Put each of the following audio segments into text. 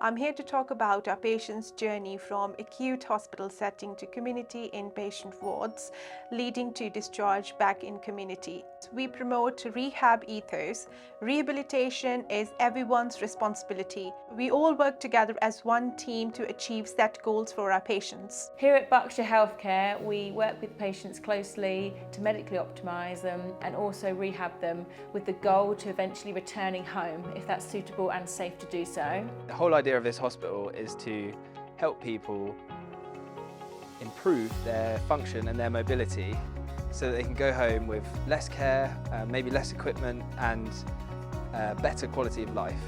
I'm here to talk about our patients' journey from acute hospital setting to community inpatient wards, leading to discharge back in community. We promote rehab ethos. Rehabilitation is everyone's responsibility. We all work together as one team to achieve set goals for our patients. Here at Berkshire Healthcare, we work with patients closely to medically optimise them and also rehab them with the goal to eventually returning home if that's suitable and safe to do so. The whole idea of this hospital is to help people improve their function and their mobility so that they can go home with less care, maybe less equipment and better quality of life.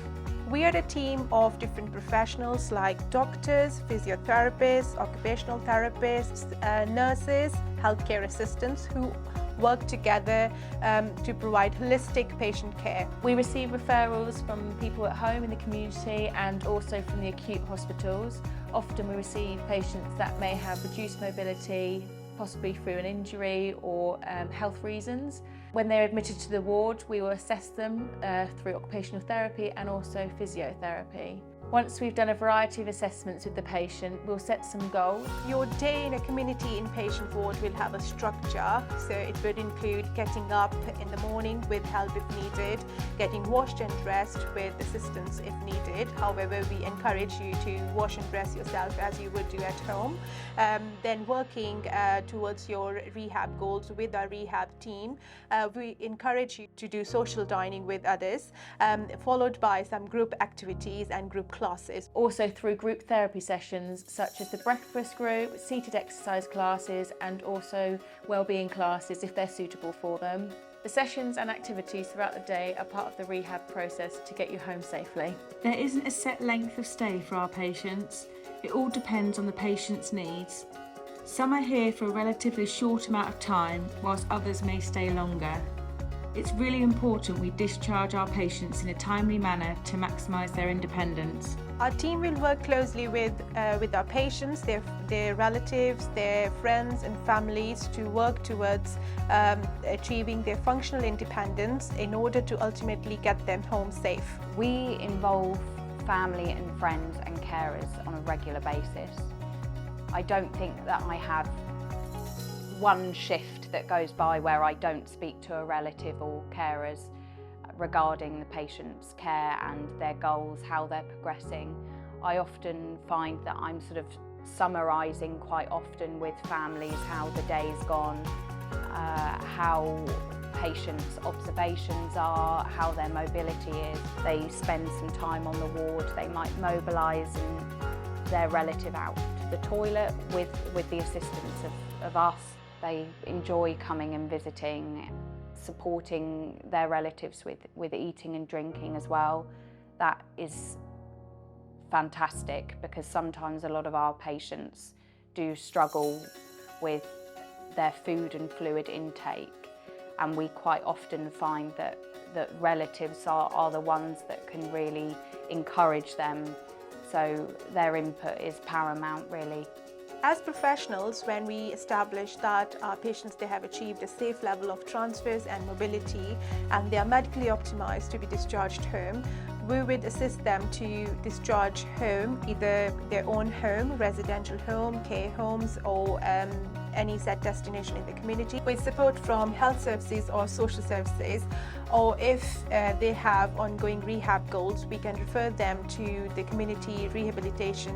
We are a team of different professionals like doctors, physiotherapists, occupational therapists, nurses, healthcare assistants who work together to provide holistic patient care. We receive referrals from people at home in the community and also from the acute hospitals. Often we receive patients that may have reduced mobility, possibly through an injury or health reasons. When they're admitted to the ward, we will assess them through occupational therapy and also physiotherapy. Once we've done a variety of assessments with the patient, we'll set some goals. Your day in a community inpatient ward will have a structure, so it would include getting up in the morning with help if needed, getting washed and dressed with assistance if needed. However, we encourage you to wash and dress yourself as you would do at home. Then working towards your rehab goals with our rehab team. We encourage you to do social dining with others, followed by some group activities and group classes. Also through group therapy sessions such as the breakfast group, seated exercise classes and also wellbeing classes if they're suitable for them. The sessions and activities throughout the day are part of the rehab process to get you home safely. There isn't a set length of stay for our patients. It all depends on the patient's needs. Some are here for a relatively short amount of time, whilst others may stay longer. It's really important we discharge our patients in a timely manner to maximise their independence. Our team will work closely with our patients, their relatives, their friends and families to work towards achieving their functional independence in order to ultimately get them home safe. We involve family and friends and carers on a regular basis. I don't think that I have one shift that goes by where I don't speak to a relative or carers regarding the patient's care and their goals, how they're progressing. I often find that I'm sort of summarising quite often with families how the day's gone, how patients' observations are, how their mobility is. They spend some time on the ward, they might mobilise their relative out to the toilet with the assistance of us. They enjoy coming and visiting, supporting their relatives with eating and drinking as well. That is fantastic because sometimes a lot of our patients do struggle with their food and fluid intake, and we quite often find that relatives are the ones that can really encourage them, so their input is paramount really. As professionals, when we establish that our patients they have achieved a safe level of transfers and mobility and they are medically optimized to be discharged home, we would assist them to discharge home, either their own home, residential home, care homes or any set destination in the community with support from health services or social services, or if they have ongoing rehab goals, we can refer them to the community rehabilitation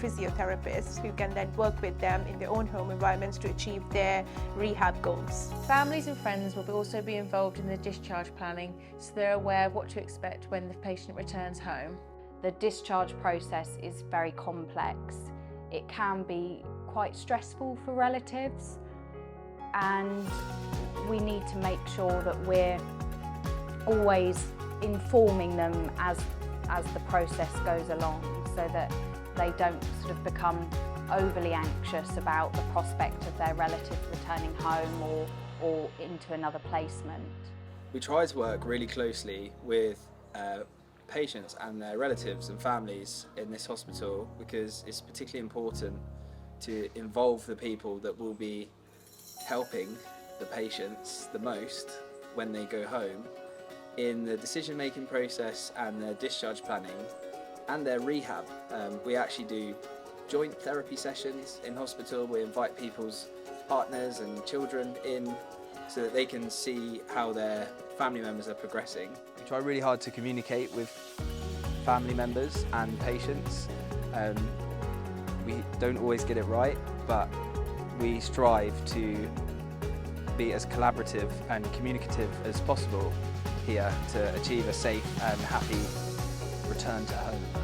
physiotherapists who can then work with them in their own home environments to achieve their rehab goals. Families and friends will also be involved in the discharge planning so they're aware of what to expect when the patient returns home. The discharge process is very complex. It can be quite stressful for relatives, and we need to make sure that we're always informing them as the process goes along so that they don't sort of become overly anxious about the prospect of their relative returning home or into another placement. We try to work really closely with patients and their relatives and families in this hospital because it's particularly important to involve the people that will be helping the patients the most when they go home in the decision-making process and the discharge planning and their rehab. We actually do joint therapy sessions in hospital. We invite people's partners and children in so that they can see how their family members are progressing. We try really hard to communicate with family members and patients. We don't always get it right, but we strive to be as collaborative and communicative as possible here to achieve a safe and happy return to home.